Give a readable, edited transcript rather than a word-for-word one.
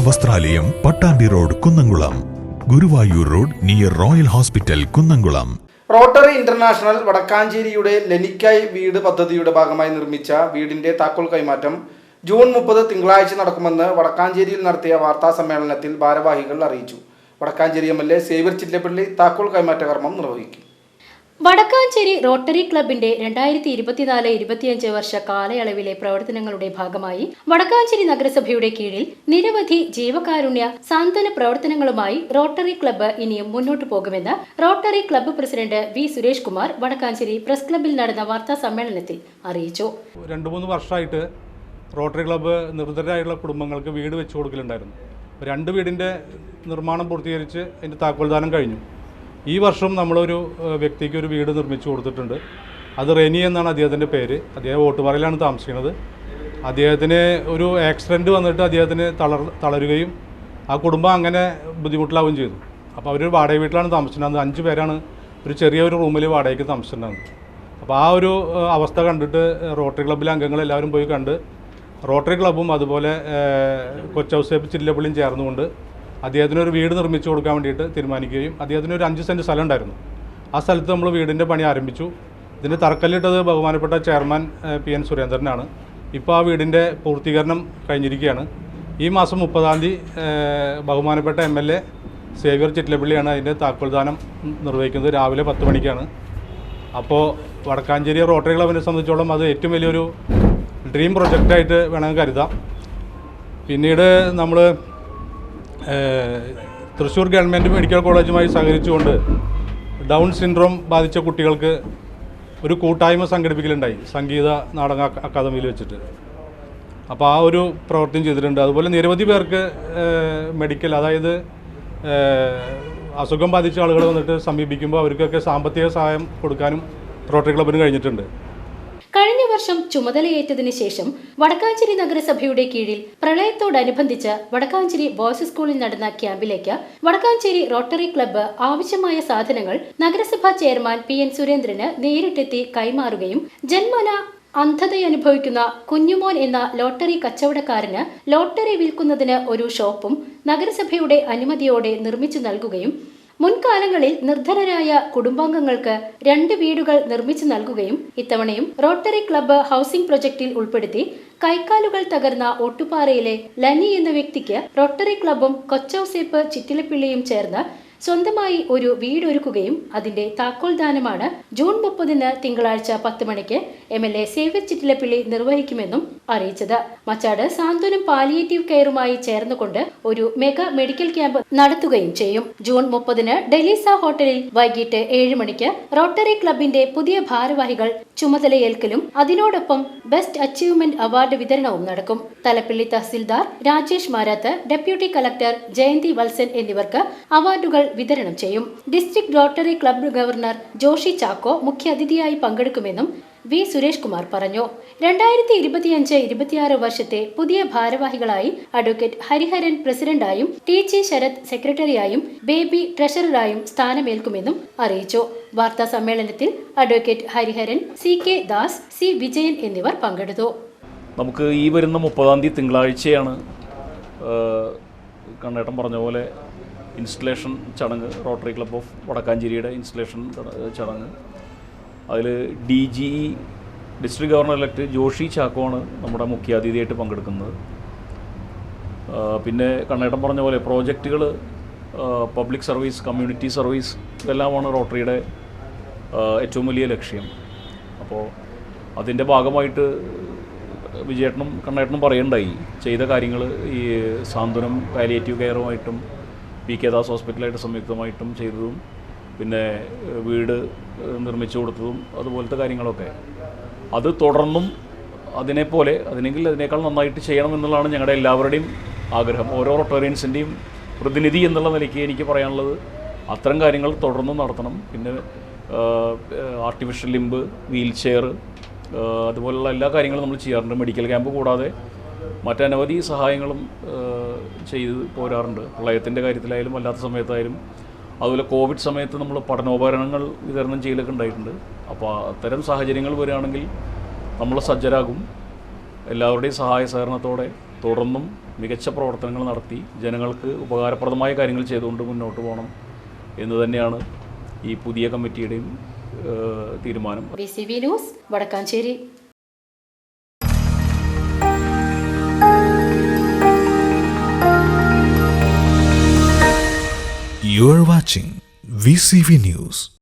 വസ്ത്രാലയം, Pattambi road, Kunnamkulam. Guruvayur road near royal hospital, Kunnamkulam. Rotary international വടക്കാഞ്ചേരിയുടെ ലെനിക്കായ് വീട് പദ്ധതിയുടെ ഭാഗമായി നിർമ്മിച്ച വീടിന്റെ താക്കോൽ കൈമാറ്റം ജൂൺ 30 തിങ്കളാഴ്ച നടക്കുമെന്ന് വടക്കാഞ്ചേരിയിൽ നടത്തിയ വാർത്താ സമ്മേളനത്തിൽ ഭാരവാഹികൾ അറിയിച്ചു. വടക്കാഞ്ചേരി MLA സേവ്യർ ചിറ്റലപ്പള്ളി താക്കോൽ കൈമാറ്റ കർമ്മം നിർവഹിക്കും. വടക്കാഞ്ചേരി റോട്ടറി ക്ലബിന്റെ 2024-25 വർഷ കാലയളവിലെ പ്രവർത്തനങ്ങളുടെ ഭാഗമായി വടക്കാഞ്ചേരി നഗരസഭയുടെ കീഴിൽ നിരവധി ജീവകാരുണ്യ സാന്ത്വന പ്രവർത്തനങ്ങളുമായി റോട്ടറി ക്ലബ്ബ് ഇനിയും മുന്നോട്ടു പോകുമെന്ന് rotary club president V. Suresh Kumar Vadakkanchery press ക്ലബ്ബിൽ നടന്ന വാർത്താ സമ്മേളനത്തിൽ അറിയിച്ചു. 2-3 വർഷമായിട്ട് റോട്ടറി ക്ലബ്ബ് നിർധനരായുള്ള കുടുംബങ്ങൾക്ക് വീട് വെച്ചു കൊടുക്കലുണ്ടായിരുന്നു. 2 വീടിൻ്റെ നിർമ്മാണം പൂർത്തീകരിച്ച് അതിൻ്റെ താക്കോൽദാനം കഴിഞ്ഞു. ഈ വർഷം നമ്മളൊരു വ്യക്തിക്ക് ഒരു വീട് നിർമ്മിച്ചു കൊടുത്തിട്ടുണ്ട്. അത് റെനി എന്നാണ് അദ്ദേഹത്തിൻ്റെ പേര്. അദ്ദേഹം ഓട്ടുപാറയിലാണ് താമസിക്കുന്നത്. അദ്ദേഹത്തിന് ഒരു ആക്സിഡൻറ്റ് വന്നിട്ട് അദ്ദേഹത്തിന് തളരുകയും ആ കുടുംബം അങ്ങനെ ബുദ്ധിമുട്ടിലാവുകയും ചെയ്തു. അപ്പോൾ അവരൊരു വാടക വീട്ടിലാണ് താമസിച്ചിട്ടുണ്ടാകുന്നത്. 5 പേരാണ് ഒരു ചെറിയൊരു റൂമിൽ വാടകയ്ക്ക് താമസിച്ചിട്ടുണ്ടാകുന്നത്. അപ്പോൾ ആ ഒരു അവസ്ഥ കണ്ടിട്ട് റോട്ടറി ക്ലബ്ബിലെ അംഗങ്ങളെല്ലാവരും പോയി കണ്ട് റോട്ടറി ക്ലബ്ബും അതുപോലെ കൊച്ചൗസേപ്പ് ചിറ്റലപ്പള്ളിയും ചേർന്നുകൊണ്ട് അദ്ദേഹത്തിനൊരു വീട് നിർമ്മിച്ചു കൊടുക്കാൻ വേണ്ടിയിട്ട് തീരുമാനിക്കുകയും അദ്ദേഹത്തിന് ഒരു 5 സെൻറ്റ് സ്ഥലം ഉണ്ടായിരുന്നു. ആ സ്ഥലത്ത് നമ്മൾ വീടിൻ്റെ പണി ആരംഭിച്ചു. ഇതിന് തറക്കല്ലിട്ടത് ബഹുമാനപ്പെട്ട ചെയർമാൻ PN സുരേന്ദ്രനാണ്. ഇപ്പോൾ ആ വീടിൻ്റെ പൂർത്തീകരണം കഴിഞ്ഞിരിക്കുകയാണ്. ഈ മാസം 30-ാം തീയതി ബഹുമാനപ്പെട്ട MLA സേവ്യർ ചിറ്റലപ്പള്ളിയാണ് അതിൻ്റെ താക്കോൽദാനം നിർവഹിക്കുന്നത്. രാവിലെ 10 മണിക്കാണ്. അപ്പോൾ വടക്കാഞ്ചേരി റോട്ടറി ക്ലബിനെ സംബന്ധിച്ചോളം അത് ഏറ്റവും വലിയൊരു ഡ്രീം പ്രൊജക്റ്റായിട്ട് വേണമെങ്കിൽ കരുതാം. പിന്നീട് നമ്മൾ തൃശ്ശൂർ ഗവൺമെൻറ് മെഡിക്കൽ കോളേജുമായി സഹകരിച്ചുകൊണ്ട് ഡൗൺ സിൻഡ്രോം ബാധിച്ച കുട്ടികൾക്ക് ഒരു കൂട്ടായ്മ സംഘടിപ്പിക്കലുണ്ടായി സംഗീത നാടക അക്കാദമിയിൽ വെച്ചിട്ട്. അപ്പോൾ ആ ഒരു പ്രവർത്തനം ചെയ്തിട്ടുണ്ട്. അതുപോലെ നിരവധി പേർക്ക് മെഡിക്കൽ, അതായത് അസുഖം ബാധിച്ച ആളുകൾ വന്നിട്ട് സമീപിക്കുമ്പോൾ അവർക്കൊക്കെ സാമ്പത്തിക സഹായം കൊടുക്കാനും റോട്ടറി ക്ലബിന് കഴിഞ്ഞിട്ടുണ്ട്. കഴിഞ്ഞ വർഷം ചുമതലയേറ്റതിനു ശേഷം വടക്കാഞ്ചേരി നഗരസഭയുടെ കീഴിൽ പ്രളയത്തോടനുബന്ധിച്ച് വടക്കാഞ്ചേരി ബോയ്സ് സ്കൂളിൽ നടന്ന ക്യാമ്പിലേക്ക് വടക്കാഞ്ചേരി റോട്ടറി ക്ലബ്ബ് ആവശ്യമായ സാധനങ്ങൾ നഗരസഭാ ചെയർമാൻ PN സുരേന്ദ്രന് നേരിട്ടെത്തി കൈമാറുകയും ജന്മന അന്ധതയനുഭവിക്കുന്ന കുഞ്ഞുമോൻ എന്ന ലോട്ടറി കച്ചവടക്കാരന് ലോട്ടറി വിൽക്കുന്നതിന് ഒരു ഷോപ്പും നഗരസഭയുടെ അനുമതിയോടെ നിർമ്മിച്ചു നൽകുകയും മുൻകാലങ്ങളിൽ നിർധനരായ കുടുംബാംഗങ്ങൾക്ക് 2 വീടുകൾ നിർമ്മിച്ചു നൽകുകയും ഇത്തവണയും റോട്ടറി ക്ലബ്ബ് ഹൗസിംഗ് പ്രൊജക്റ്റിൽ ഉൾപ്പെടുത്തി കൈക്കാലുകൾ തകർന്ന ഒട്ടുപാറയിലെ ലനി എന്ന വ്യക്തിക്ക് റോട്ടറി ക്ലബ്ബും കൊച്ചൗസേപ്പ് ചിറ്റലപ്പള്ളിയും ചേർന്ന് സ്വന്തമായി ഒരു വീടൊരുക്കുകയും അതിന്റെ താക്കോൽദാനമാണ് ജൂൺ 30-ന് തിങ്കളാഴ്ച 10 മണിക്ക് MLA സേവ്യർ ചിറ്റലപ്പള്ളി നിർവഹിക്കുമെന്നും അറിയിച്ചത്. മച്ചാട് സാന്ത്വനം പാലിയേറ്റീവ് കെയറുമായി ചേർന്നുകൊണ്ട് ഒരു മെഗാ മെഡിക്കൽ ക്യാമ്പ് നടത്തുകയും ചെയ്യും. ജൂൺ 30-ന് ഡെലീസ ഹോട്ടലിൽ വൈകിട്ട് 7 മണിക്ക് റോട്ടറി ക്ലബിന്റെ പുതിയ ഭാരവാഹികൾ ചുമതലയേൽക്കലും അതിനോടൊപ്പം ബെസ്റ്റ് അച്ചീവ്മെന്റ് അവാർഡ് വിതരണവും നടക്കും. തലപ്പള്ളി തഹസിൽദാർ രാജേഷ് മാരാത്ത്, ഡെപ്യൂട്ടി കളക്ടർ ജയന്തി വത്സൻ എന്നിവർക്ക് അവാർഡുകൾ വിതരണം ചെയ്യും. District rotary club governor Joshi Chacko മുഖ്യാതിഥിയായി പങ്കെടുക്കുമെന്നും V. സുരേഷ് കുമാർ പറഞ്ഞു. 2025-26 വർഷത്തെ പുതിയ ഭാരവാഹികളായി അഡ്വക്കേറ്റ് ഹരിഹരൻ പ്രസിഡന്റായും TG ശരത് സെക്രട്ടറിയായും ബേബി ട്രഷററായും സ്ഥാനമേൽക്കുമെന്നും അറിയിച്ചു. വാർത്താ സമ്മേളനത്തിൽ advocate Hariharan, CK Das, C. Vijayan എന്നിവർ പങ്കെടുത്തു. നമുക്ക് ഈ വരുന്ന 30-ാം തീയതി തിങ്കളാഴ്ചയാണ് കണ്ണേട്ടൻ പറഞ്ഞ പോലെ ഇൻസ്റ്റലേഷൻ ചടങ്ങ്, റോട്ടറി ക്ലബ്ബ് ഓഫ് വടക്കാഞ്ചേരിയുടെ ഇൻസ്റ്റലേഷൻ ചടങ്ങ്. അതിൽ DGE district governor elect Joshi Chacko ആണ് നമ്മുടെ മുഖ്യാതിഥിയായിട്ട് പങ്കെടുക്കുന്നത്. പിന്നെ കണ്ണേട്ടൻ പറഞ്ഞ പോലെ പ്രോജക്റ്റുകൾ, പബ്ലിക് സർവീസ്, കമ്മ്യൂണിറ്റി സർവീസ്, ഇതെല്ലാമാണ് റോട്ടറിയുടെ ഏറ്റവും വലിയ ലക്ഷ്യം. അപ്പോൾ അതിൻ്റെ ഭാഗമായിട്ട് വിജയേട്ടനും കണ്ണേട്ടനും പറയണ്ടായി ചെയ്ത കാര്യങ്ങൾ ഈ സാന്ത്വനം പാലിയേറ്റീവ് കെയറുമായിട്ടും PK ദാസ് ഹോസ്പിറ്റലായിട്ട് സംയുക്തമായിട്ടും ചെയ്തതും പിന്നെ വീട് നിർമ്മിച്ചു കൊടുത്തതും അതുപോലത്തെ കാര്യങ്ങളൊക്കെ അത് തുടർന്നും അതിനേക്കാൾ നന്നായിട്ട് ചെയ്യണം എന്നുള്ളതാണ് ഞങ്ങളുടെ എല്ലാവരുടെയും ആഗ്രഹം. ഓരോ റോട്ടേറിയൻസിൻ്റെയും പ്രതിനിധി എന്നുള്ള നിലയ്ക്ക് എനിക്ക് പറയാനുള്ളത് അത്തരം കാര്യങ്ങൾ തുടർന്നും നടത്തണം. പിന്നെ ആർട്ടിഫിഷ്യൽ ലിംബ്, വീൽ ചെയർ, അതുപോലുള്ള എല്ലാ കാര്യങ്ങളും നമ്മൾ ചെയ്യാറുണ്ട്. മെഡിക്കൽ ക്യാമ്പ് കൂടാതെ മറ്റനവധി സഹായങ്ങളും ചെയ്ത് പോരാറുണ്ട്. പ്രളയത്തിൻ്റെ കാര്യത്തിലായാലും അല്ലാത്ത സമയത്തായാലും അതുപോലെ കോവിഡ് സമയത്ത് നമ്മൾ പഠനോപകരണങ്ങൾ വിതരണം ചെയ്യലൊക്കെ ഉണ്ടായിട്ടുണ്ട്. അപ്പോൾ അത്തരം സാഹചര്യങ്ങൾ വരികയാണെങ്കിൽ നമ്മൾ സജ്ജരാകും. എല്ലാവരുടെയും സഹായ സഹകരണത്തോടെ തുടർന്നും മികച്ച പ്രവർത്തനങ്ങൾ നടത്തി ജനങ്ങൾക്ക് ഉപകാരപ്രദമായ കാര്യങ്ങൾ ചെയ്തുകൊണ്ട് മുന്നോട്ട് പോകണം എന്ന് തന്നെയാണ് ഈ പുതിയ കമ്മിറ്റിയുടെയും തീരുമാനം. BCV news Vadakkanchery. You are watching VCV News.